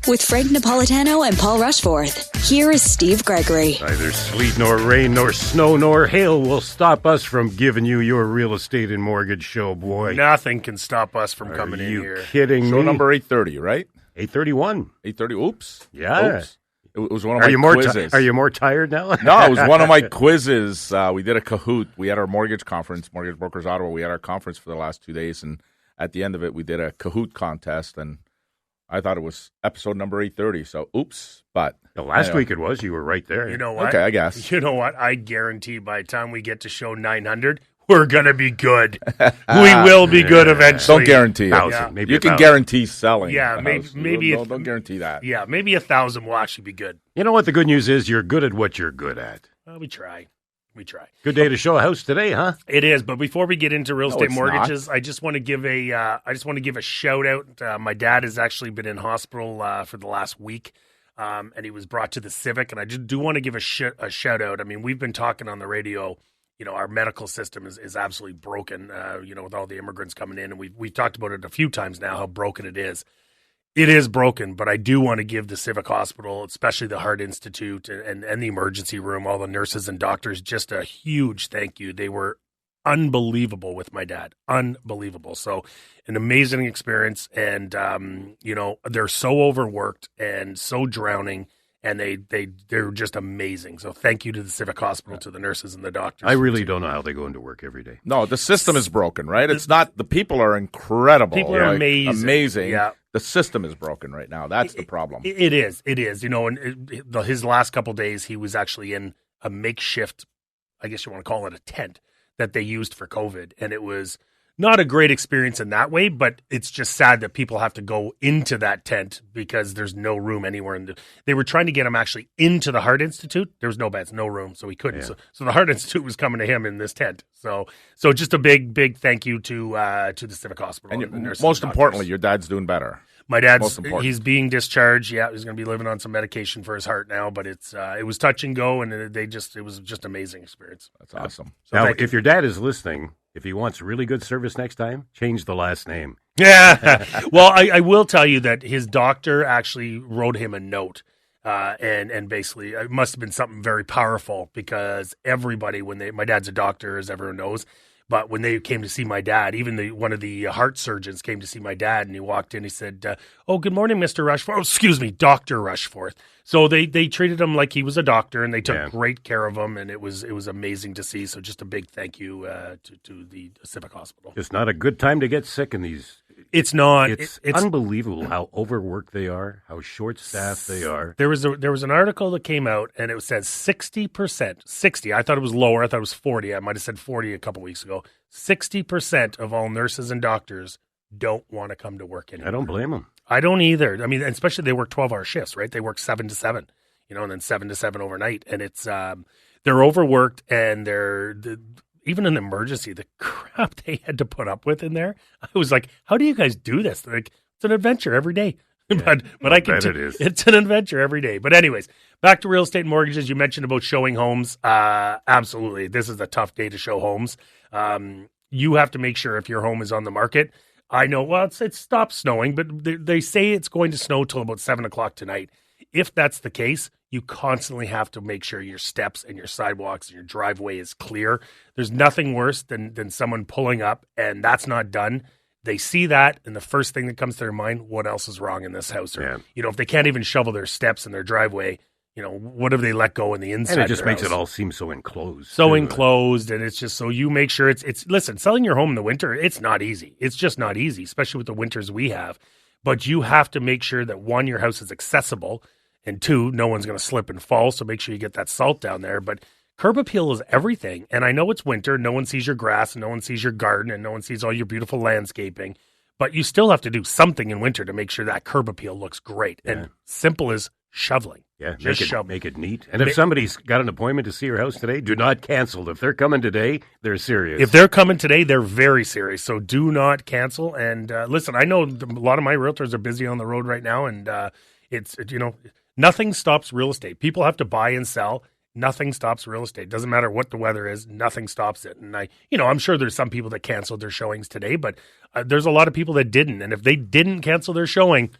With Frank Napolitano and Paul Rushforth, here is Steve Gregory. Neither sleet nor rain nor snow nor hail will stop us from giving you your real estate and mortgage show, boy. Nothing can stop us from coming in here. Are you kidding Show me? number 830, right? 831. 830. Oops. Yeah. Oops. It was one of my quizzes. Are you more tired now? No, it was one of my quizzes. We did a Kahoot. We had our mortgage conference, Mortgage Brokers Ottawa. We had our conference for the last 2 days, and at the end of it, we did a Kahoot contest, and I thought it was episode number 830, so oops. But last week it was. You were right there. You know what? Okay, I guess. You know what? I guarantee by the time we get to show 900, we're going to be good. We will be good eventually. Don't guarantee it. 1,000, maybe you can 1,000. guarantee selling. Yeah, maybe don't guarantee that. Yeah, maybe 1,000 will actually be good. You know what the good news is? You're good at what you're good at. Well, we try. Good day to show a house today, huh? It is, but before we get into real estate it's mortgages, I just want to give a shout out. My dad has actually been in hospital for the last week, and he was brought to the Civic, and I just do want to give a shout out. I mean, we've been talking on the radio. You know, our medical system is absolutely broken. With all the immigrants coming in, and we talked about it a few times now how broken it is. It is broken, but I do want to give the Civic Hospital, especially the Heart Institute and the emergency room, all the nurses and doctors, just a huge thank you. They were unbelievable with my dad. Unbelievable. So an amazing experience. And, they're so overworked and so drowning, and they're just amazing. So thank you to the Civic Hospital, to the nurses and the doctors. I really don't know how they go into work every day. No, the system is broken, right? It's not. The people are incredible. People are amazing. Yeah. The system is broken right now. That's the problem. It is. His last couple of days, he was actually in a makeshift, I guess you want to call it a tent, that they used for COVID. And it was not a great experience in that way, but it's just sad that people have to go into that tent because there's no room anywhere. They were trying to get him actually into the Heart Institute. There was no beds, no room, so he couldn't. Yeah. So the Heart Institute was coming to him in this tent. So just a big thank you to the Civic Hospital. And most importantly, your dad's doing better. My dad's he's being discharged. Yeah, he's going to be living on some medication for his heart now, but it was touch and go, and it was just an amazing experience. That's awesome. So now, if your dad is listening, if he wants really good service next time, change the last name. Yeah. Well, I will tell you that his doctor actually wrote him a note, and basically it must have been something very powerful because everybody, my dad's a doctor, as everyone knows. But when they came to see my dad, even one of the heart surgeons came to see my dad, and he walked in. He said, "Oh, good morning, Mr. Rushforth." Oh, excuse me, Dr. Rushforth. So they treated him like he was a doctor, and they took great care of him, and it was amazing to see. So just a big thank you to the Civic Hospital. It's not a good time to get sick in these. It's not. It's unbelievable how overworked they are, how short-staffed they are. There was an article that came out, and it says 60%. 60. I thought it was lower. I thought it was 40. I might have said 40 a couple weeks ago. 60% of all nurses and doctors don't want to come to work anymore. I don't blame them. I don't either. I mean, especially they work 12-hour shifts, right? They work 7 to 7, and then 7 to 7 overnight, and it's they're overworked, and even in emergency, the crap they had to put up with in there. I was like, how do you guys do this? They're like, it's an adventure every day. Yeah, but I can bet it is. It's an adventure every day. But anyways, back to real estate and mortgages. You mentioned about showing homes. Absolutely. This is a tough day to show homes. You have to make sure if your home is on the market. I know, well, it stopped snowing, but they say it's going to snow till about 7 o'clock tonight. If that's the case, you constantly have to make sure your steps and your sidewalks and your driveway is clear. There's nothing worse than someone pulling up and that's not done. They see that, and the first thing that comes to their mind, what else is wrong in this house? Or, if they can't even shovel their steps in their driveway, what have they let go in the inside? And it just makes house? It all seem so enclosed. And it's just so you make sure listen, selling your home in the winter, it's not easy. It's just not easy, especially with the winters we have. But you have to make sure that, one, your house is accessible, and two, no one's going to slip and fall, so make sure you get that salt down there. But curb appeal is everything. And I know it's winter. No one sees your grass, and no one sees your garden, and no one sees all your beautiful landscaping. But you still have to do something in winter to make sure that curb appeal looks great. Yeah. And simple as shoveling. Yeah, make it neat. And if somebody's got an appointment to see your house today, do not cancel. If they're coming today, they're serious. If they're coming today, they're very serious. So do not cancel. And listen, I know a lot of my realtors are busy on the road right now, and nothing stops real estate. People have to buy and sell. Nothing stops real estate. Doesn't matter what the weather is. Nothing stops it. And I'm sure there's some people that canceled their showings today, but there's a lot of people that didn't. And if they didn't cancel their showing,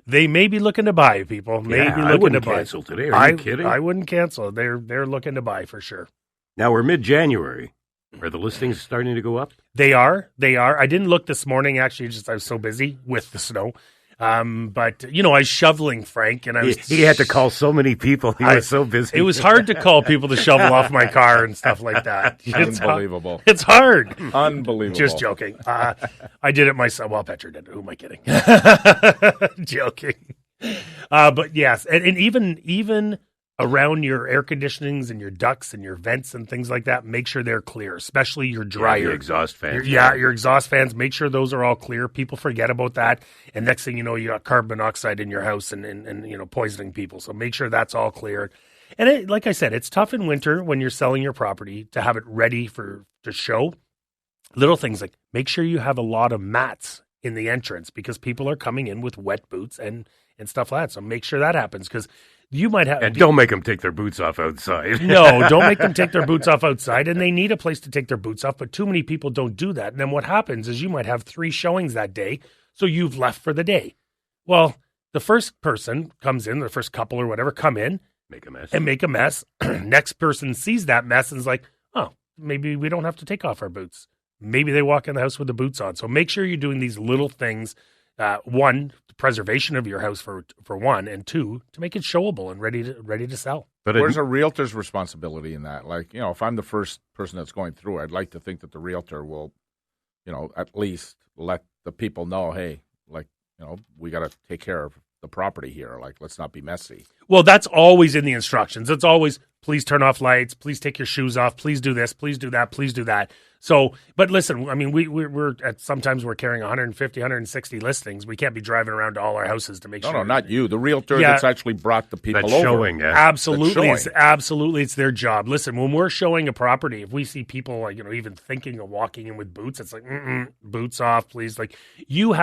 They may be looking to buy, people. I wouldn't cancel today. Are you kidding? I wouldn't cancel. They're looking to buy for sure. Now we're mid-January. Are the listings starting to go up? They are. I didn't look this morning, actually, just I was so busy with the snow. But, I was shoveling, Frank, and He had to call so many people. He was so busy. It was hard to call people to shovel off my car and stuff like that. Unbelievable. It's hard. Unbelievable. Just joking. I did it myself. Well, Petra did it. Who am I kidding? Joking. But yes, and even around your air conditionings and your ducts and your vents and things like that, make sure they're clear, especially your dryer. Your exhaust fans. Your exhaust fans, make sure those are all clear. People forget about that. And next thing you know, you got carbon monoxide in your house and poisoning people. So make sure that's all clear. And like I said, it's tough in winter when you're selling your property to have it ready to show. Little things like make sure you have a lot of mats in the entrance because people are coming in with wet boots and stuff like that. So make sure that happens because you might have... And don't make them take their boots off outside. No, don't make them take their boots off outside. And they need a place to take their boots off, but too many people don't do that. And then what happens is you might have 3 showings that day, so you've left for the day. Well, the first person comes in, the first couple or whatever, come in. Make a mess. Next person sees that mess and is like, oh, maybe we don't have to take off our boots. Maybe they walk in the house with the boots on. So make sure you're doing these little things. One, the preservation of your house for one, and 2, to make it showable and ready to sell. But where's a realtor's responsibility in that? Like, if I'm the first person that's going through, I'd like to think that the realtor will, at least let the people know, hey, we got to take care of the property here. Like, let's not be messy. Well, that's always in the instructions. It's always, please turn off lights, please take your shoes off, please do this, please do that, please do that. So, but listen, I mean, we're sometimes we're carrying 150, 160 listings. We can't be driving around to all our houses to make sure. No, not you. The realtor that's actually brought the people that's over. Showing, yeah. Absolutely, it's their job. Listen, when we're showing a property, if we see people even thinking of walking in with boots, it's like, boots off, please. Like you're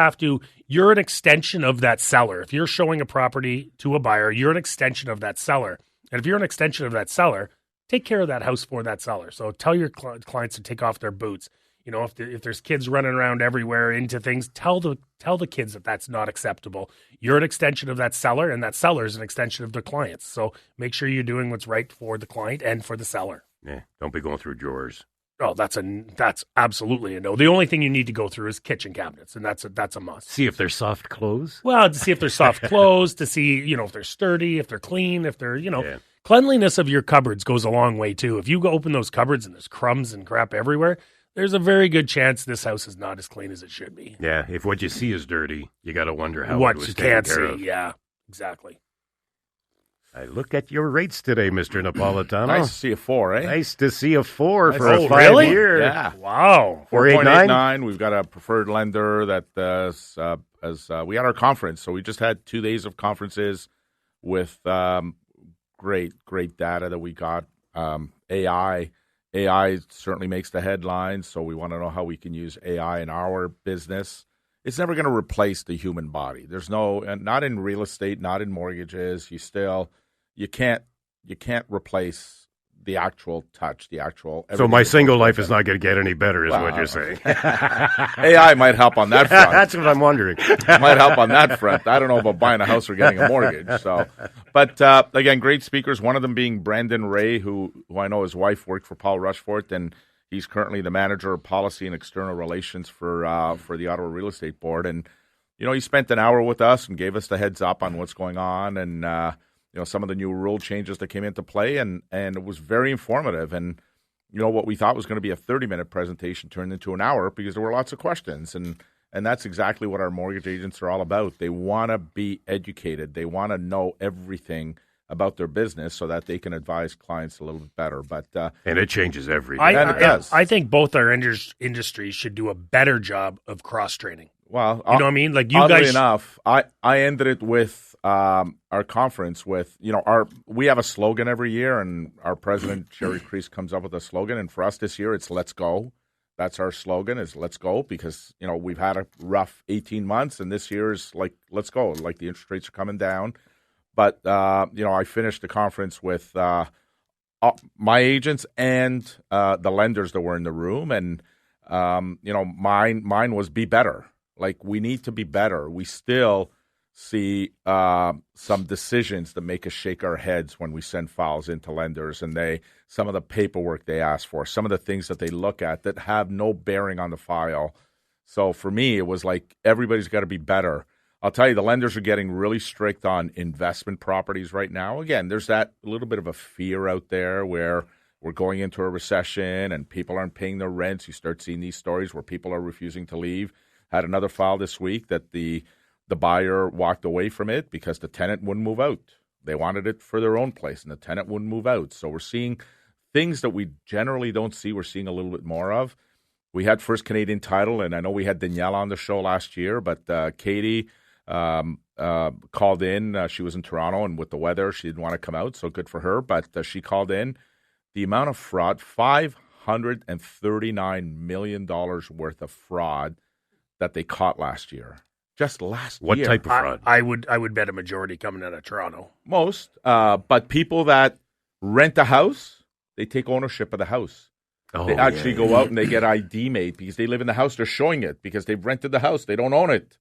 an extension of that seller. If you're showing a property to a buyer, you're an extension of that seller. And if you're an extension of that seller, take care of that house for that seller. So tell your clients to take off their boots. If there's kids running around everywhere into things, tell the kids that that's not acceptable. You're an extension of that seller, and that seller is an extension of the clients. So make sure you're doing what's right for the client and for the seller. Yeah, don't be going through drawers. Oh, that's absolutely a no. The only thing you need to go through is kitchen cabinets, and that's a must. See if they're soft clothes. Well, to see if they're soft clothes, to see if they're sturdy, if they're clean, if they're Cleanliness of your cupboards goes a long way too. If you go open those cupboards and there's crumbs and crap everywhere, there's a very good chance this house is not as clean as it should be. Yeah, if what you see is dirty, you got to wonder how what it was you taken can't care see. of. Yeah, exactly. I look at your rates today, Mr. Napolitano. Nice to see a 4, eh? Nice to see a 4 for a 5 really? year. Yeah. Wow. 4.89. We've got a preferred lender that as we had our conference. So we just had 2 days of conferences with great data that we got. AI certainly makes the headlines. So we want to know how we can use AI in our business. It's never going to replace the human body. There's not in real estate, not in mortgages. You can't replace the actual touch, the actual. So my single life is not going to get any better, is what you're saying. AI might help on that front. That's what I'm wondering. Might help on that front. I don't know about buying a house or getting a mortgage. So, but again, great speakers. One of them being Brandon Ray, who I know his wife worked for Paul Rushforth, and he's currently the manager of policy and external relations for the Ottawa Real Estate Board. And he spent an hour with us and gave us the heads up on what's going on and some of the new rule changes that came into play, and it was very informative. And what we thought was going to be a 30-minute presentation turned into an hour because there were lots of questions, and that's exactly what our mortgage agents are all about. They want to be educated. They want to know everything about their business so that they can advise clients a little bit better. But and it changes every day. It does. I think both our industries should do a better job of cross-training. Well, you know what I mean? Like you oddly guys. Enough, I ended it with our conference with we have a slogan every year, and our president Sherry Crease comes up with a slogan, and for us this year it's "Let's Go." That's our slogan, is "Let's Go," because we've had a rough 18 months, and this year is like "Let's go." Like the interest rates are coming down, but I finished the conference with my agents and the lenders that were in the room, and mine was be better. Like, we need to be better. We still see some decisions that make us shake our heads when we send files into lenders, and some of the paperwork they ask for, some of the things that they look at that have no bearing on the file. So for me, it was like everybody's got to be better. I'll tell you, the lenders are getting really strict on investment properties right now. Again, there's that little bit of a fear out there where we're going into a recession and people aren't paying their rents. You start seeing these stories where people are refusing to leave. Had another file this week that the buyer walked away from it because the tenant wouldn't move out. They wanted it for their own place, and the tenant wouldn't move out. So we're seeing things that we generally don't see. We're seeing a little bit more of. We had First Canadian Title, and I know we had Danielle on the show last year, but Katie called in. She was in Toronto, and with the weather, she didn't want to come out, so good for her. But she called in. The amount of fraud, $539 million worth of fraud that they caught last year. Just last year. What type of fraud? I would bet a majority coming out of Toronto. Most. But people that rent a house, they take ownership of the house. They actually go out and they get ID made because they live in the house. They're showing it because they've rented the house. They don't own it.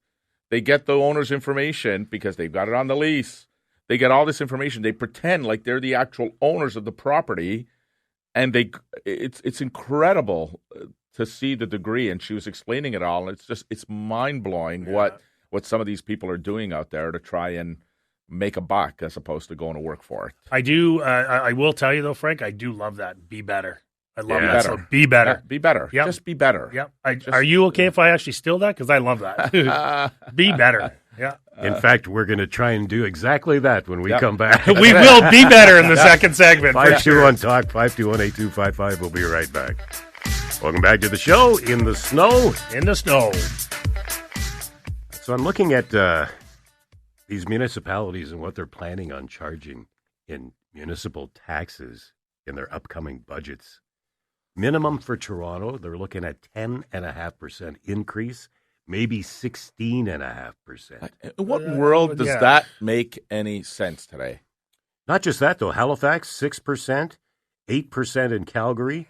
They get the owner's information because they've got it on the lease. They get all this information. They pretend like they're the actual owners of the property. And it's incredible to see the degree. And she was explaining it all. And it's mind-blowing what some of these people are doing out there to try and make a buck as opposed to going to work for it. I do. I will tell you, though, Frank, I do love that. Be better. I love that. Better. So be better. Yeah, be better. Yep. Just be better. Yep. Are you okay if I actually steal that? Because I love that. Be better. Yeah. In fact, we're going to try and do exactly that when we come back. We will be better in the second segment. 521-TALK, 521-8255. We'll be right back. Welcome back to the show, In the Snow. In the snow. So I'm looking at these municipalities and what they're planning on charging in municipal taxes in their upcoming budgets. Minimum for Toronto, they're looking at 10.5% increase, maybe 16.5%. In what world does that make any sense today? Not just that, though. Halifax, 6%, 8% in Calgary.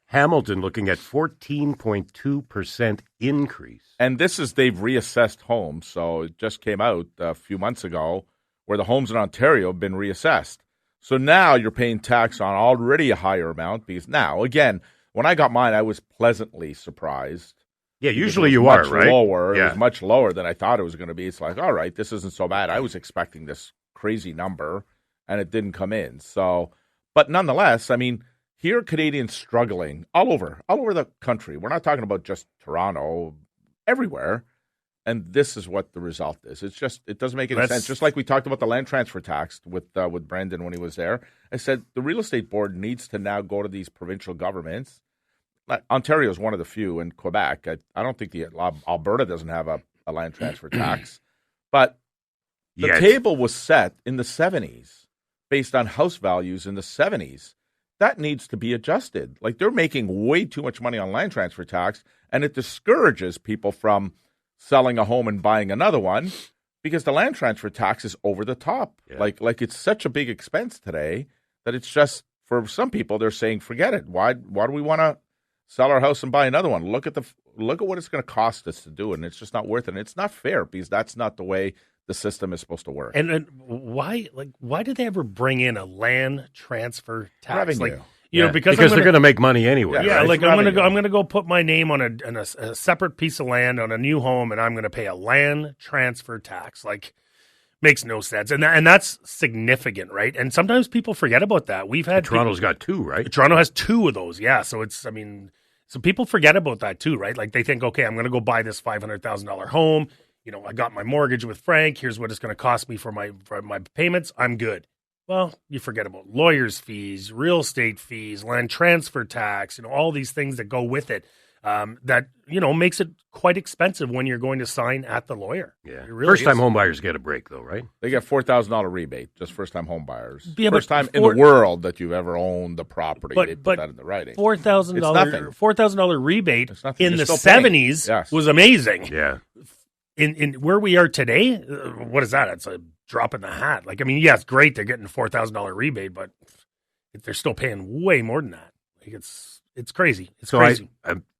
Hamilton looking at 14.2% increase. And this is, they've reassessed homes. So it just came out a few months ago where the homes in Ontario have been reassessed. So now you're paying tax on already a higher amount because now, again, when I got mine, I was pleasantly surprised. Yeah, usually you are, right? Lower. Yeah. It was much lower than I thought it was going to be. It's like, all right, this isn't so bad. I was expecting this crazy number, and it didn't come in. So, but nonetheless, I mean, here are Canadians struggling all over the country. We're not talking about just Toronto, everywhere. And this is what the result is. It's just, it doesn't make any sense. Just like we talked about the land transfer tax with Brendan when he was there. I said the real estate board needs to now go to these provincial governments. Ontario is one of the few, and Quebec. I don't think Alberta doesn't have a land transfer tax. But the table was set in the 70s based on house values in the 70s. That needs to be adjusted. Like, they're making way too much money on land transfer tax, and it discourages people from selling a home and buying another one because the land transfer tax is over the top. Yeah. Like it's such a big expense today that it's just, for some people, they're saying, forget it. Why do we want to sell our house and buy another one? Look at what it's going to cost us to do it, and it's just not worth it. And it's not fair because that's not the way the system is supposed to work. And why did they ever bring in a land transfer tax? Revenue. Like, you know, because they're going to make money anyway. Yeah, right? like I'm going to go put my name on a separate piece of land on a new home, and I'm going to pay a land transfer tax. Like, makes no sense, and that's significant, right? And sometimes people forget about that. We've had Toronto's got two, right? Toronto has two of those, yeah. So so people forget about that too, right? Like, they think, okay, I'm going to go buy this $500,000 home. You know, I got my mortgage with Frank. Here's what it's going to cost me for my payments. I'm good. Well, you forget about lawyers' fees, real estate fees, land transfer tax, all these things that go with it. That makes it quite expensive when you're going to sign at the lawyer. Yeah, really first-time home buyers get a break, though, right? They get $4,000 rebate, just first-time home buyers. Yeah, first time in the world that you've ever owned the property. They put that in the writing. $4,000 rebate in the 70s was amazing. Yeah. In where we are today, what is that? It's a drop in the hat. Like, I mean, yeah, it's great they're getting a $4,000 rebate, but they're still paying way more than that. Like, it's crazy. It's crazy.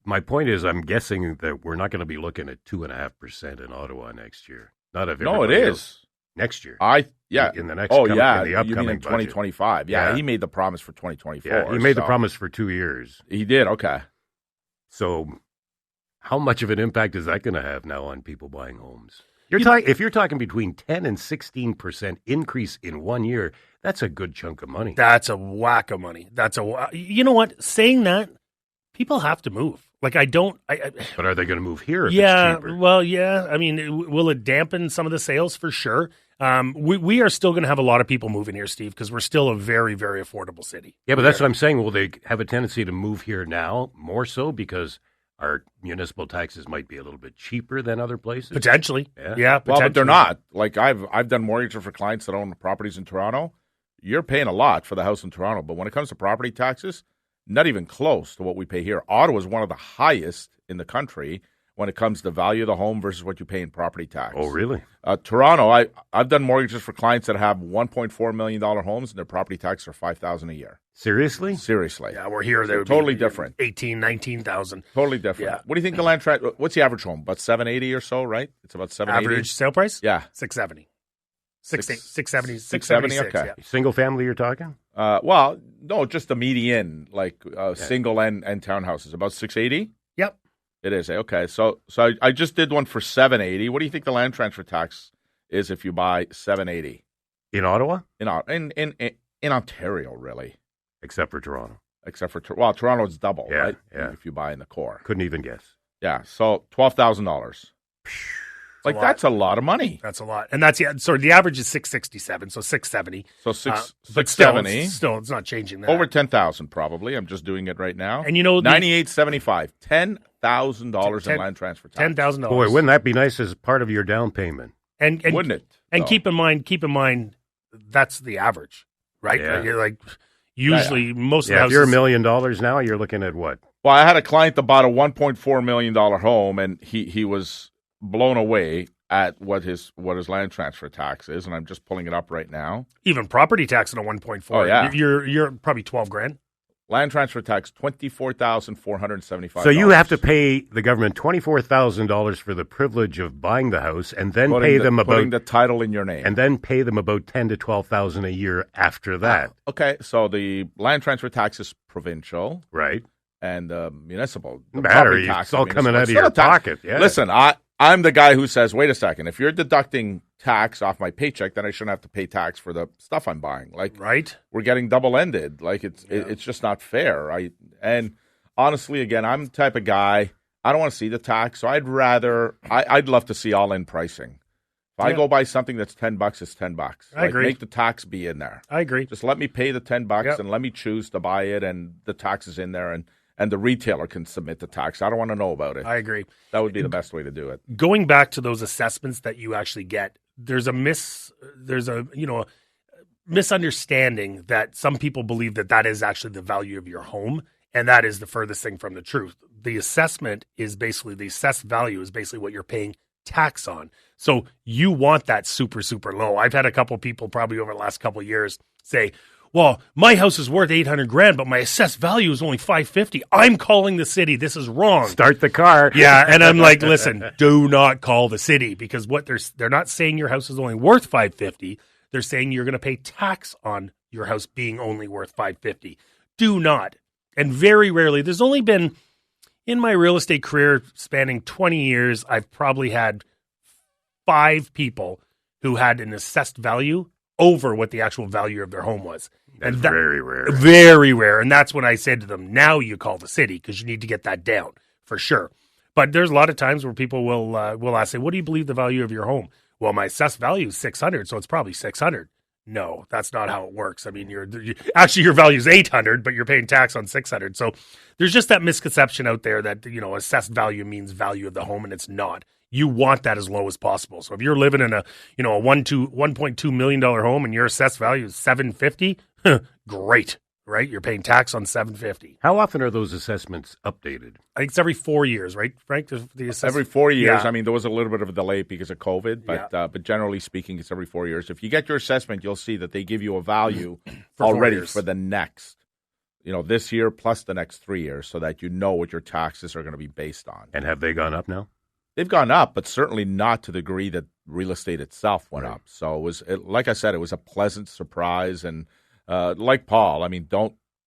My point is, I'm guessing that we're not going to be looking at 2.5% in Ottawa next year. Not if No, it everybody is. else. Next year. In the next Oh, in yeah. the You upcoming mean in 2025. Yeah, he made the promise for 2024. Yeah, he made the promise for 2 years. He did, okay. So how much of an impact is that going to have now on people buying homes? If you're talking between 10 and 16% increase in 1 year, that's a good chunk of money. That's a whack of money. You know what? Saying that, people have to move. Like, But are they going to move here if it's cheaper? Well, yeah. I mean, will it dampen some of the sales? For sure. We are still going to have a lot of people moving here, Steve, because we're still a very, very affordable city. Yeah, but that's what I'm saying. Will they have a tendency to move here now more so because our municipal taxes might be a little bit cheaper than other places? Potentially. Yeah. Well, but they're not. Like, I've done mortgages for clients that own properties in Toronto. You're paying a lot for the house in Toronto, but when it comes to property taxes, not even close to what we pay here. Ottawa is one of the highest in the country when it comes to the value of the home versus what you pay in property tax. Oh, really? Toronto, I've done mortgages for clients that have $1.4 million homes and their property taxes are $5,000 a year. Seriously? Seriously. Yeah, we're here. They're totally different. 18, 19,000. Totally different. Yeah. What do you think the land what's the average home? About $780 or so, right? It's about $780. Average sale price? Yeah. $670. $670. $670, okay. Yeah. Single family you're talking? Well, no, just the median, like single and townhouses, about $680. Yep. It is. Okay. So I just did one for $780. What do you think the land transfer tax is if you buy $780 In Ottawa? In Ontario, really? Except for Toronto. Except for Toronto's double, Yeah, right? yeah. If you buy in the core. Couldn't even guess. Yeah. So $12,000. Like, that's a lot of money. That's a lot. And the average is 667, so 670. So But 670. still, it's not changing that. Over 10,000 probably. I'm just doing it right now. And you know, $98.75. $10,000 in land transfer tax. $10,000. Boy, wouldn't that be nice as part of your down payment? And wouldn't it? And No. keep in mind, that's the average, right? Yeah. Like usually most of the Yeah, if houses. you're $1 million now, you're looking at what? Well, I had a client that bought a $1.4 million home, and he was blown away at what his land transfer tax is, and I'm just pulling it up right now. Even property tax at a 1.4. Oh, yeah. You're probably $12,000. Land transfer tax, $24,475. So you have to pay the government $24,000 for the privilege of buying the house, and then putting the title in your name, and then pay them about $10,000 to $12,000 a year after that. Okay, so the land transfer tax is provincial, Right? and municipal. The Matter. property tax It's all is coming out of municipal. your It's not a tax. pocket. Yeah. Listen, I'm the guy who says, wait a second, if you're deducting tax off my paycheck, then I shouldn't have to pay tax for the stuff I'm buying. Like, Right? we're getting double-ended. Like, it's just not fair. And honestly, again, I'm the type of guy, I don't want to see the tax, so I'd love to see all-in pricing. If I go buy something that's $10, it's $10. I agree. Make the tax be in there. I agree. Just let me pay the $10 Yep. and let me choose to buy it, and the tax is in there, and the retailer can submit the tax. I don't want to know about it. I agree. That would be the best way to do it. Going back to those assessments that you actually get, there's a misunderstanding that some people believe that is actually the value of your home, and that is the furthest thing from the truth. The assessed value is basically what you're paying tax on. So you want that super, super low. I've had a couple people probably over the last couple of years say, well, my house is worth $800,000, but my assessed value is only $550. I'm calling the city. This is wrong. Start the car. Yeah, and I'm like, listen, do not call the city, because what they're not saying your house is only worth $550. They're saying you're going to pay tax on your house being only worth $550. Do not. And very rarely, there's only been, in my real estate career spanning 20 years, I've probably had 5 people who had an assessed value over what the actual value of their home was. That's very rare. Very rare. And that's when I said to them, now you call the city, because you need to get that down for sure. But there's a lot of times where people will ask, say, what do you believe the value of your home? Well, my assessed value is $600, so it's probably $600. No, that's not how it works. I mean, your value is $800, but you're paying tax on $600. So there's just that misconception out there that, assessed value means value of the home, and it's not. You want that as low as possible. So if you're living in a $1.2 million home and your assessed value is $750, great, right? You're paying tax on $750. How often are those assessments updated? I think it's every 4 years, right, Frank? Every 4 years. Yeah. I mean, there was a little bit of a delay because of COVID, but generally speaking, it's every 4 years. If you get your assessment, you'll see that they give you a value already for the next, this year plus the next 3 years, so that you know what your taxes are going to be based on. And have they gone up now? they've gone up, but certainly not to the degree that real estate itself went up. So like I said, it was a pleasant surprise. And like Paul, I mean,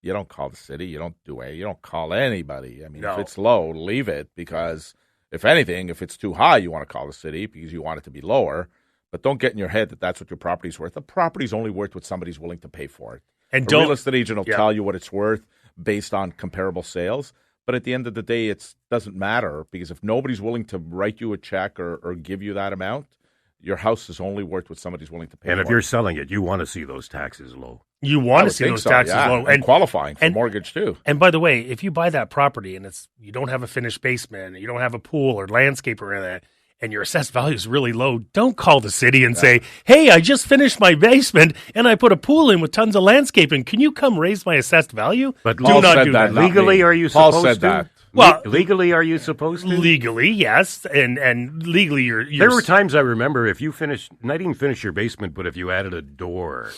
you don't call the city, you don't call anybody. I mean, if it's low, leave it, because if anything, if it's too high, you want to call the city because you want it to be lower. But don't get in your head that that's what your property's worth. The property's only worth what somebody's willing to pay for it. And a real estate agent will tell you what it's worth based on comparable sales. But at the end of the day, it doesn't matter, because if nobody's willing to write you a check or give you that amount, your house is only worth what somebody's willing to pay for. And if you're selling it, you want to see those taxes low. You want to see those taxes low. And qualifying for mortgage too. And by the way, if you buy that property and you don't have a finished basement, you don't have a pool or landscape or anything, and your assessed value is really low, don't call the city and say, hey, I just finished my basement and I put a pool in with tons of landscaping. Can you come raise my assessed value? But do not do that. Legally, are you supposed to? Paul said that. Well, legally, are you supposed to? Legally, yes, and legally, you're. There were times I remember if you not even finish your basement, but if you added a door,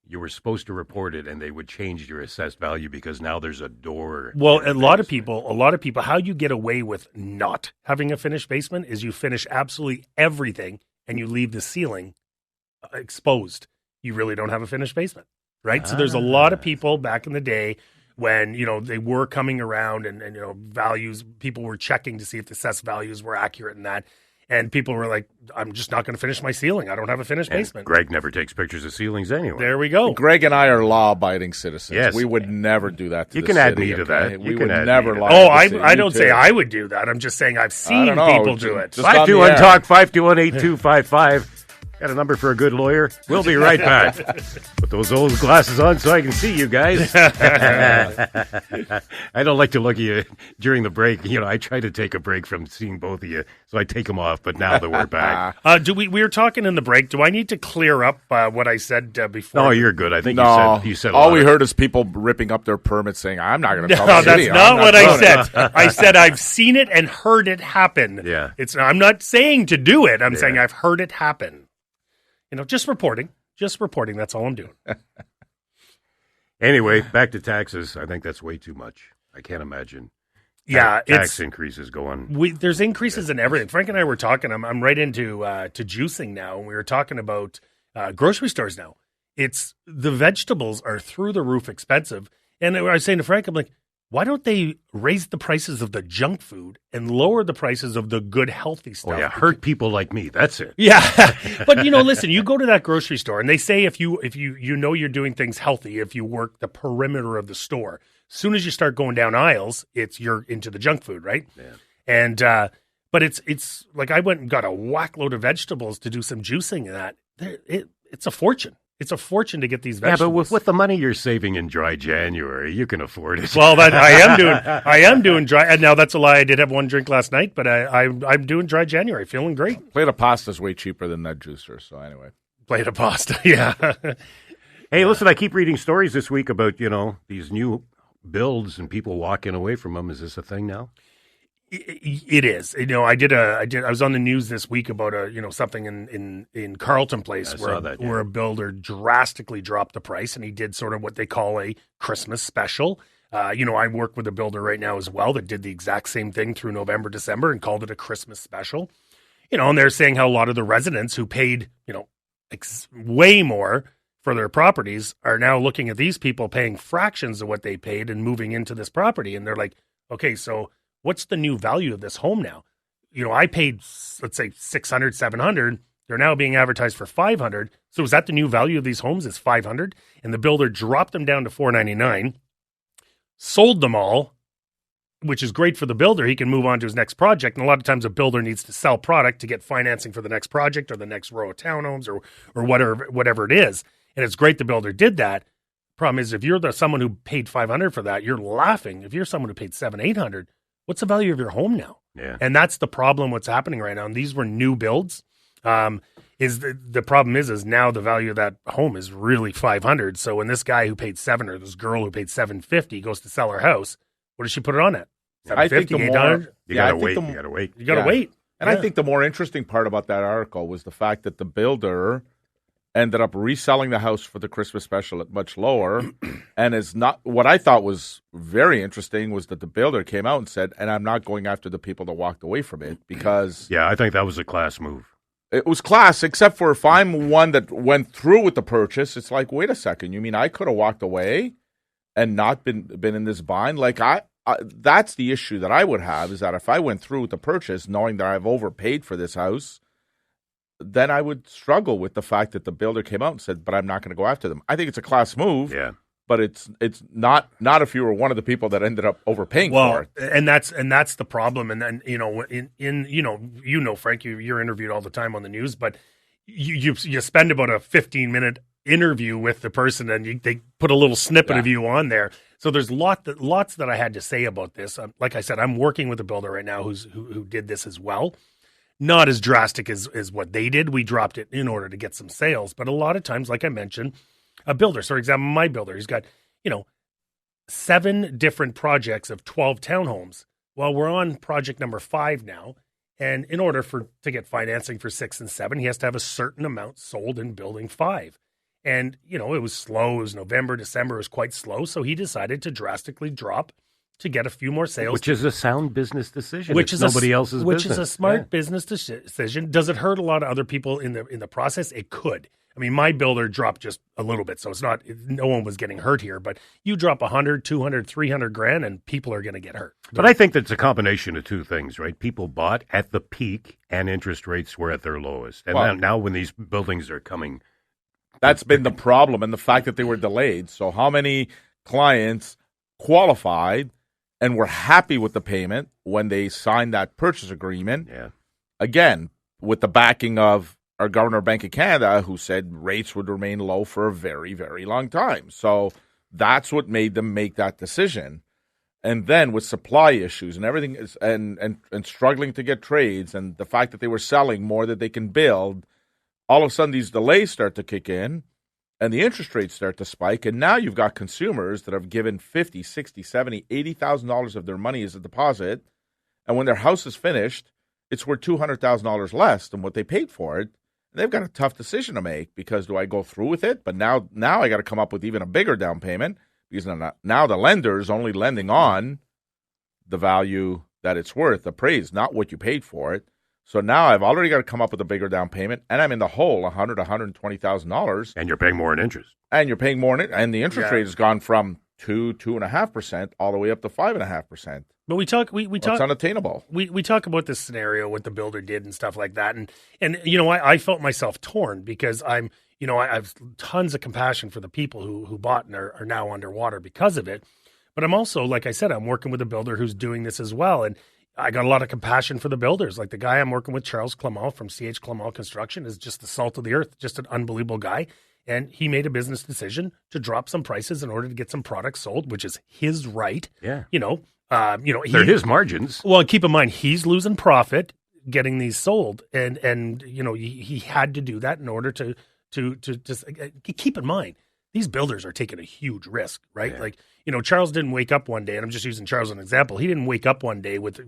you were supposed to report it, and they would change your assessed value because now there's a door. Well, a lot of people, how you get away with not having a finished basement is you finish absolutely everything and you leave the ceiling exposed. You really don't have a finished basement, right? So there's a lot of people back in the day when, they were coming around and values, people were checking to see if the assessed values were accurate and that. And people were like, I'm just not going to finish my ceiling. I don't have a finished basement. Greg never takes pictures of ceilings anyway. There we go. Greg and I are law-abiding citizens. Yes. We would never do that to you the can city. Add me to that. We would never lie. Oh, I don't say I would do that. I'm just saying I've seen people do it. 521-TALK, 521-8255. Got a number for a good lawyer? We'll be right back. Put those old glasses on so I can see you guys. I don't like to look at you during the break. I try to take a break from seeing both of you, so I take them off. But now that we're back. We were talking in the break. Do I need to clear up what I said before? No, you're good. I think you said all we heard is people ripping up their permits saying, I'm not going to tell the the city. That's not what I said. I said I've seen it and heard it happen. Yeah. I'm not saying to do it. I'm saying I've heard it happen. Just reporting. That's all I'm doing. Anyway, back to taxes. I think that's way too much. I can't imagine. Tax increases going. There's increases in everything. Frank and I were talking. I'm right into to juicing now, and we were talking about grocery stores now. It's the vegetables are through the roof expensive, and I was saying to Frank, I'm like, why don't they raise the prices of the junk food and lower the prices of the good, healthy stuff? Oh, yeah, hurt people like me. That's it. Yeah. But, listen, you go to that grocery store and they say if you you're doing things healthy, if you work the perimeter of the store, as soon as you start going down aisles, you're into the junk food, right? Yeah. And, but it's like I went and got a whack load of vegetables to do some juicing and that. It's a fortune. It's a fortune to get these vegetables. Yeah, but with the money you're saving in dry January, you can afford it. Well, I am doing dry. And now that's a lie. I did have one drink last night, but I'm doing dry January, feeling great. Plate of pasta is way cheaper than that juicer. So anyway, plate of pasta, yeah. Hey, listen, I keep reading stories this week about these new builds and people walking away from them. Is this a thing now? It is. I was on the news this week about something in Carleton Place where a builder drastically dropped the price, and he did sort of what they call a Christmas special. I work with a builder right now as well that did the exact same thing through November, December, and called it a Christmas special. And they're saying how a lot of the residents who paid way more for their properties are now looking at these people paying fractions of what they paid and moving into this property, and they're like, okay, so what's the new value of this home now? I paid, let's say, $600, $700. They're now being advertised for $500. So is that the new value of these homes is $500? And the builder dropped them down to $499, sold them all, which is great for the builder. He can move on to his next project. And a lot of times a builder needs to sell product to get financing for the next project or the next row of townhomes or whatever it is. And it's great the builder did that. Problem is, if you're someone who paid $500 for that, you're laughing. If you're someone who paid $700, $800, what's the value of your home now? Yeah. And that's the problem, what's happening right now. And these were new builds. The problem is now the value of that home is really $500. So when this guy who paid $700 or this girl who paid $750 goes to sell her house, what does she put it on at? $750, $800? You gotta wait. You gotta wait. And I think the more interesting part about that article was the fact that the builder ended up reselling the house for the Christmas special at much lower. And is not what I thought was very interesting was that the builder came out and said, and I'm not going after the people that walked away from it because Yeah, I think that was a class move. it was class, except for if I'm one that went through with the purchase, it's like, wait a second, you mean I could have walked away and not been in this bind? Like that's the issue that I would have, is that if I went through with the purchase knowing that I've overpaid for this house, then I would struggle with the fact that the builder came out and said, but I'm not going to go after them. I think it's a class move. Yeah. But it's not if you were one of the people that ended up overpaying for it. And that's the problem. And then Frank, you're interviewed all the time on the news, but you spend about a 15-minute interview with the person, and they put a little snippet of you on there. So there's lots that I had to say about this. Like I said, I'm working with a builder right now who did this as well. Not as drastic as what they did. We dropped it in order to get some sales, but a lot of times, like I mentioned, a builder, so for example, my builder, he's got, 7 different projects of 12 townhomes. Well, we're on project number 5 now. And in order to get financing for 6 and 7, he has to have a certain amount sold in building 5. And, it was slow. It was November, December. It was quite slow. So he decided to drastically drop to get a few more sales. Which is a sound business decision. Which it's is nobody else's business. Which is a smart business decision. Does it hurt a lot of other people in the process? It could. I mean, my builder dropped just a little bit, so it's not, no one was getting hurt here, but you drop 100, 200, 300 grand and people are going to get hurt. But I think that's a combination of two things, right? People bought at the peak and interest rates were at their lowest. And now when these buildings are coming. That's been the problem, and the fact that they were delayed. So how many clients qualified and were happy with the payment when they signed that purchase agreement? Yeah. Again, with the backing of our Governor of Bank of Canada, who said rates would remain low for a very, very long time. So that's what made them make that decision. And then with supply issues and everything and struggling to get trades and the fact that they were selling more than they can build, all of a sudden these delays start to kick in and the interest rates start to spike. And now you've got consumers that have given $50,000, $60,000, $70,000, $80,000 of their money as a deposit. And when their house is finished, it's worth $200,000 less than what they paid for it. They've got a tough decision to make because do I go through with it? But now I got to come up with even a bigger down payment because now the lender is only lending on the value that it's worth, appraised, not what you paid for it. So now I've already got to come up with a bigger down payment, and I'm in the hole, $120,000. And you're paying more in interest. And you're paying more in it, and the interest rate has gone from 2.5% all the way up to 5.5%. But we talk. It's unattainable. We talk about this scenario, what the builder did and stuff like that, and I felt myself torn because I have tons of compassion for the people who bought and are now underwater because of it. But I'm also, like I said, I'm working with a builder who's doing this as well, and I got a lot of compassion for the builders. Like the guy I'm working with, Charles Clement from CH Clement Construction, is just the salt of the earth, just an unbelievable guy. And he made a business decision to drop some prices in order to get some products sold, which is his right. Yeah. They're his margins. Well, keep in mind, he's losing profit getting these sold. And he had to do that in order to just keep in mind, these builders are taking a huge risk, right? Yeah. Like, Charles didn't wake up one day, and I'm just using Charles as an example. He didn't wake up one day with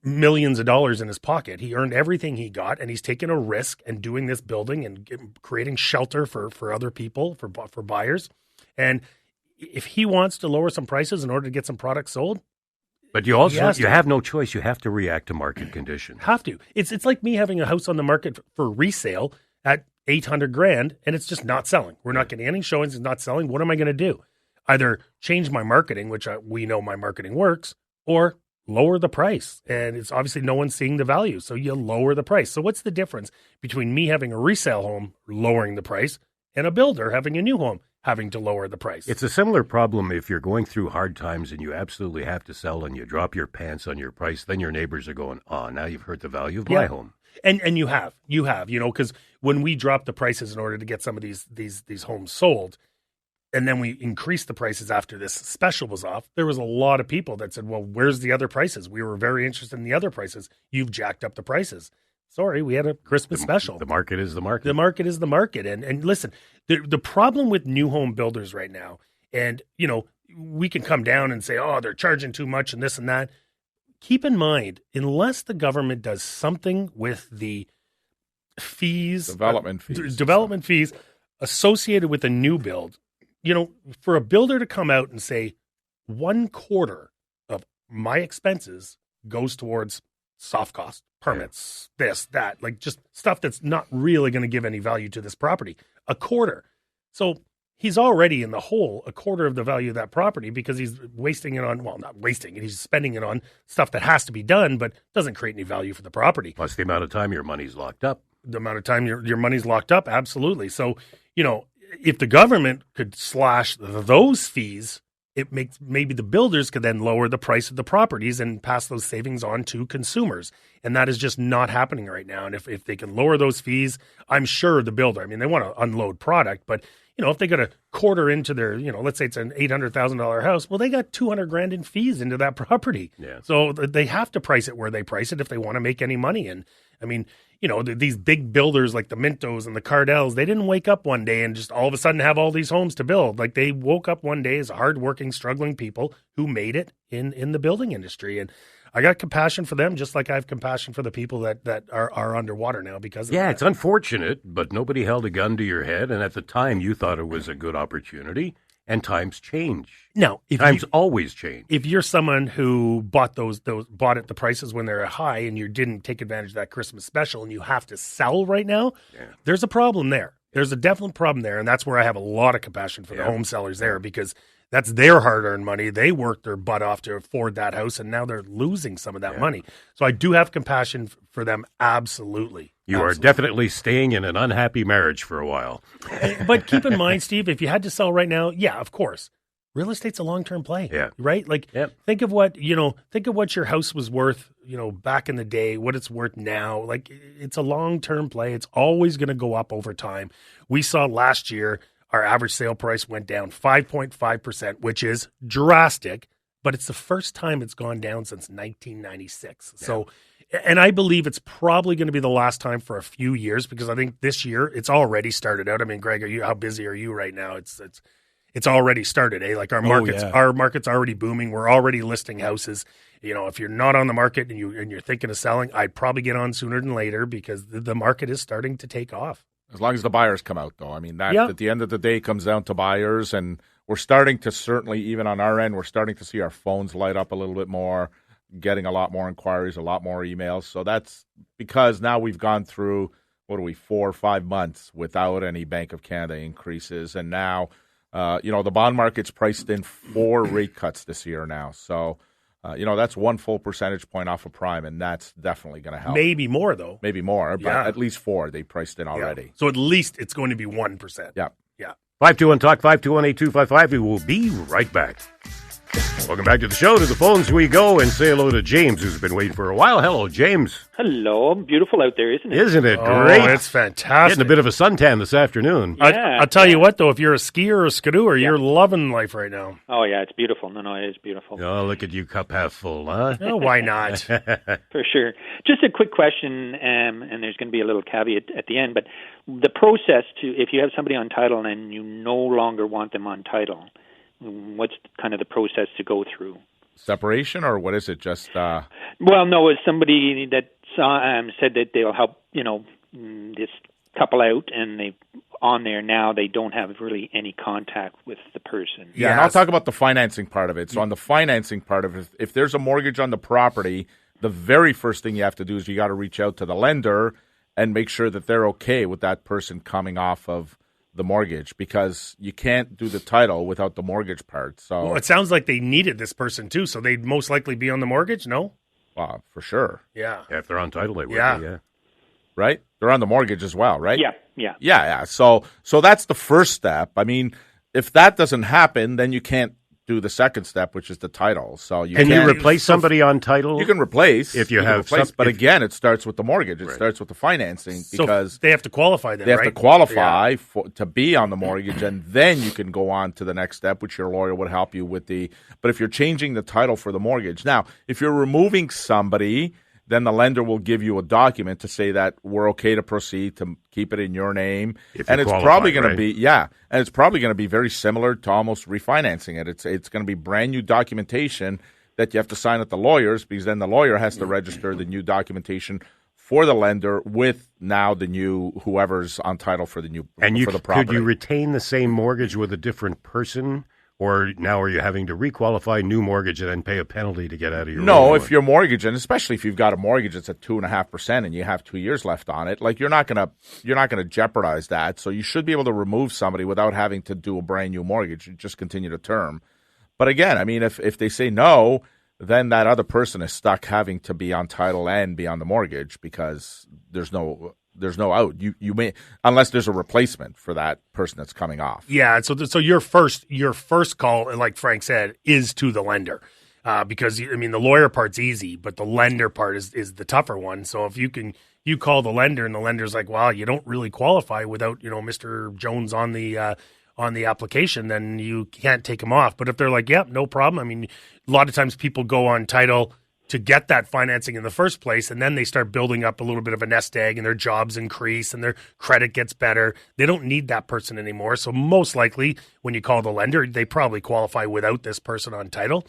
millions of dollars in his pocket. He earned everything he got, and he's taking a risk and doing this building and creating shelter for other people, for buyers. And if he wants to lower some prices in order to get some products sold, but you have no choice. You have to react to market conditions. Have to. It's like me having a house on the market for resale at $800,000, and it's just not selling. We're not getting any showings. It's not selling. What am I going to do? Either change my marketing, which we know my marketing works, or lower the price. And it's obviously no one's seeing the value. So you lower the price. So what's the difference between me having a resale home, lowering the price, and a builder having a new home, having to lower the price? It's a similar problem if you're going through hard times and you absolutely have to sell and you drop your pants on your price, then your neighbors are going, oh, now you've hurt the value of my home. And you have, because when we dropped the prices in order to get some of these homes sold, and then we increased the prices after this special was off, there was a lot of people that said, well, where's the other prices? We were very interested in the other prices. You've jacked up the prices. Sorry, we had a Christmas special. The market is the market. The market is the market. And listen, the problem with new home builders right now, and, we can come down and say, oh, they're charging too much and this and that. Keep in mind, unless the government does something with the fees, development fees associated with a new build. For a builder to come out and say 1/4 of my expenses goes towards soft cost, permits, this, that, like just stuff that's not really going to give any value to this property. 1/4. So he's already in the hole 1/4 of the value of that property because he's wasting it on, well, not wasting it, he's spending it on stuff that has to be done, but doesn't create any value for the property. Plus the amount of time your money's locked up. The amount of time your money's locked up, absolutely. So, if the government could slash those fees, it makes maybe the builders could then lower the price of the properties and pass those savings on to consumers. And that is just not happening right now. And if they can lower those fees, I'm sure the builder, they want to unload product, but if they got a quarter into their, let's say it's an $800,000 house, well, they got $200,000 in fees into that property. Yeah. So they have to price it where they price it if they want to make any money. And these big builders like the Mintos and the Cardells, they didn't wake up one day and just all of a sudden have all these homes to build. Like they woke up one day as hardworking, struggling people who made it in the building industry. And I got compassion for them, just like I have compassion for the people that are underwater now because of that. It's unfortunate, but nobody held a gun to your head. And at the time, you thought it was a good opportunity. And times change. Now, times always change. If you're someone who bought bought at the prices when they're high and you didn't take advantage of that Christmas special and you have to sell right now, there's a problem there. There's a definite problem there, and that's where I have a lot of compassion for the home sellers there because that's their hard-earned money. They worked their butt off to afford that house, and now they're losing some of that money. So I do have compassion for them, absolutely. You are definitely staying in an unhappy marriage for a while. But keep in mind, Steve, if you had to sell right now, of course. Real estate's a long-term play, right? Like, think of what your house was worth, back in the day, what it's worth now. Like, it's a long-term play. It's always going to go up over time. We saw last year our average sale price went down 5.5%, which is drastic, but it's the first time it's gone down since 1996. Yeah. So, and I believe it's probably going to be the last time for a few years because I think this year it's already started out. Greg, how busy are you right now? It's already started, eh? Like our market's already booming. We're already listing houses. If you're not on the market and you're thinking of selling, I'd probably get on sooner than later because the market is starting to take off. As long as the buyers come out, though. At the end of the day comes down to buyers, and we're starting to certainly, even on our end, we're starting to see our phones light up a little bit more, getting a lot more inquiries, a lot more emails. So that's because now we've gone through, 4 or 5 months without any Bank of Canada increases, and now the bond market's priced in 4 rate cuts this year now. So, that's 1 full percentage point off of prime, and that's definitely going to help. Maybe more, though. Maybe more, but at least 4 they priced in already. Yeah. So at least it's going to be 1%. Yeah. 521-TALK, 521-8255. We will be right back. Welcome back to the show. To the phones we go and say hello to James, who's been waiting for a while. Hello, James. Hello. Beautiful out there, isn't it? Isn't it great? Oh, it's fantastic. Getting a bit of a suntan this afternoon. Yeah, I'll tell you what, though, if you're a skier or a skidooer, you're loving life right now. Oh, yeah, it's beautiful. No, it is beautiful. Oh, look at you, cup half full, huh? Oh, why not? For sure. Just a quick question, and there's going to be a little caveat at the end, but the process if you have somebody on title and you no longer want them on title, what's kind of the process to go through? Separation, or what is it? Just Well, no, it's somebody that said that they'll help, this couple out, and they on there now. They don't have really any contact with the person. Yeah, and I'll talk about the financing part of it. So on the financing part of it, if there's a mortgage on the property, the very first thing you have to do is you got to reach out to the lender and make sure that they're okay with that person coming off of the mortgage, because you can't do the title without the mortgage part. So well, it sounds like they needed this person too, so they'd most likely be on the mortgage, no? For sure. Yeah. If they're on title, they would be, yeah. Right? They're on the mortgage as well, right? Yeah. So that's the first step. If that doesn't happen, then you can't do the second step, which is the title. So Can you replace somebody on title? You can replace if you have replace, but again, it starts with the mortgage. It starts with the financing, because they have to qualify then, They have to qualify to be on the mortgage, and then you can go on to the next step, which your lawyer would help you with but if you're changing the title for the mortgage. Now, if you're removing somebody, then the lender will give you a document to say that we're okay to proceed to keep it in your name. And it's probably going to be, and it's probably going to be very similar to almost refinancing it. It's going to be brand new documentation that you have to sign at the lawyers, because then the lawyer has to register the new documentation for the lender with now the new whoever's on title for the new And for the property. could you retain the same mortgage with a different person? Or now are you having to requalify new mortgage and then pay a penalty to get out of your No, own if one? your mortgage, and especially if you've got a mortgage that's at 2.5% and you have 2 years left on it, like you're not gonna jeopardize that. So you should be able to remove somebody without having to do a brand new mortgage. You just continue to term. But again, I mean, if they say no, then that other person is stuck having to be on title and be on the mortgage because there's no out. You may, unless there's a replacement for that person that's coming off. Yeah, and so your first call, like Frank said, is to the lender, because I mean the lawyer part's easy, but the lender part is the tougher one. So if you call the lender and the lender's like, well, you don't really qualify without Mr. Jones on the application, then you can't take him off. But if they're like, yep, no problem. I mean, a lot of times people go on title to get that financing in the first place, and then they start building up a little bit of a nest egg, and their jobs increase, and their credit gets better. They don't need that person anymore. So most likely, when you call the lender, they probably qualify without this person on title.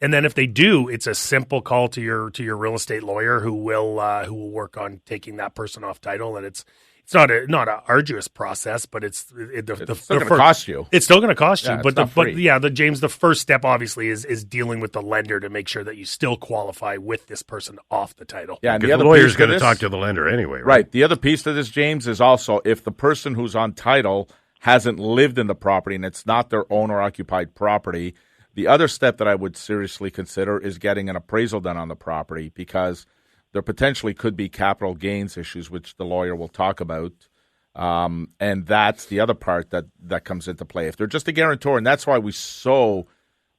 And then if they do, it's a simple call to your real estate lawyer who will work on taking that person off title, and it's not an arduous process, but it's still going to cost you. It's still going to cost you, Yeah, but James, the first step obviously is dealing with the lender to make sure that you still qualify with this person off the title. Yeah, and Because the lawyer's going to talk to the lender anyway, right? Right. The other piece to this, James, is also if the person who's on title hasn't lived in the property and it's not their owner-occupied property, the other step that I would seriously consider is getting an appraisal done on the property because there potentially could be capital gains issues, which the lawyer will talk about. And that's the other part that comes into play. If they're just a guarantor, and that's why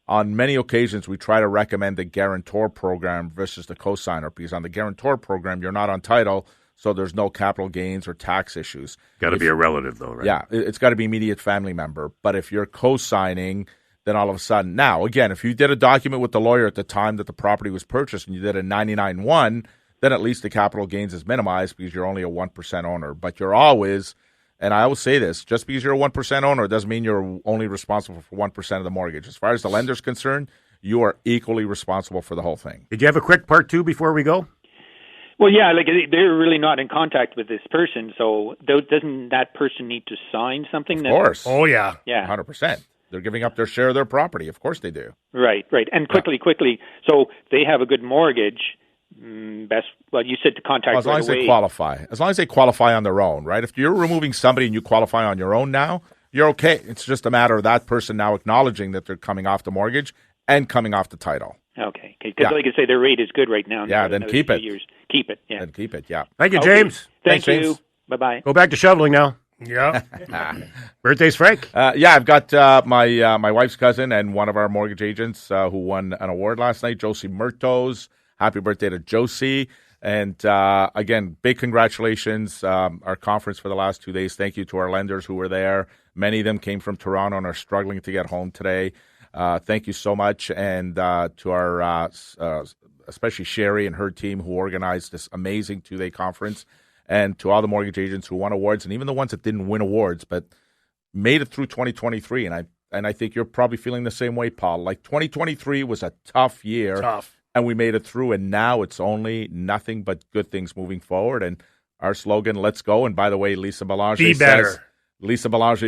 on many occasions, we try to recommend the guarantor program versus the cosigner, because on the guarantor program, you're not on title, so there's no capital gains or tax issues. Got to be a relative, though, right? Yeah, it's got to be immediate family member. But if you're co-signing, then all of a sudden, now, again, if you did a document with the lawyer at the time that the property was purchased and you did a 99-1, then at least the capital gains is minimized because you're only a 1% owner. But you're always, and I always say this, just because you're a 1% owner doesn't mean you're only responsible for 1% of the mortgage. As far as the lender's concerned, you are equally responsible for the whole thing. Did you have a quick part two before we go? Well, yeah, like they're really not in contact with this person, so doesn't that person need to sign something? Of course. Oh, yeah. Yeah. 100%. They're giving up their share of their property. Of course they do. Right. And quickly. So they have a good mortgage. You said to contact Well, as long right as away. they qualify. As long as they qualify on their own, right? If you're removing somebody and you qualify on your own now, you're okay. It's just a matter of that person now acknowledging that they're coming off the mortgage and coming off the title. Okay. Because like I say, their rate is good right now. Yeah, then keep it. Years. Keep it, yeah. Then keep it, yeah. Thank you, Okay. James. Thank you. James. Bye-bye. Go back to shoveling now. Yeah. Birthdays, Frank? Yeah, I've got my wife's cousin and one of our mortgage agents who won an award last night, Josie Murtos. Happy birthday to Josie. And again, big congratulations. Our conference for the last 2 days. Thank you to our lenders who were there. Many of them came from Toronto and are struggling to get home today. Thank you so much. And to our, especially Sherry and her team who organized this amazing 2-day conference. And to all the mortgage agents who won awards, and even the ones that didn't win awards, but made it through 2023. And I think you're probably feeling the same way, Paul. Like 2023 was a tough year. And we made it through, and now it's only nothing but good things moving forward. And our slogan, let's go. And by the way, Lisa Belanger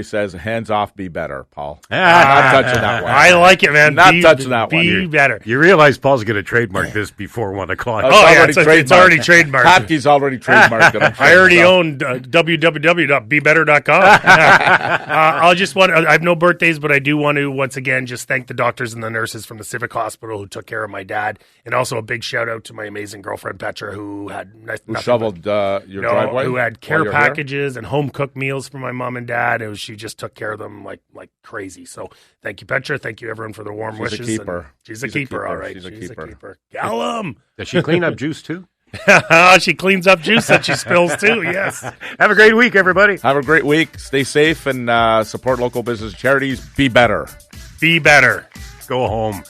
says, hands off, be better, Paul. Not touching that one. I like it, man. Not touching that one. Be better. You realize Paul's going to trademark this before 1 o'clock. It's already trademarked. Hopkins already trademarked it. I already own www.bebetter.com. I have no birthdays, but I do want to once again just thank the doctors and the nurses from the Civic Hospital who took care of my dad, and also a big shout out to my amazing girlfriend Petra who had shoveled your driveway, who had care packages and home cooked meals for my mom and dad. She just took care of them like crazy. So thank you, Petra. Thank you, everyone, for the warm wishes. She's a keeper. She's a keeper, all right. She's a keeper. Gallum. Does she clean up juice, too? She cleans up juice that she spills, too, yes. Have a great week, everybody. Have a great week. Stay safe and support local business and charities. Be better. Be better. Go home.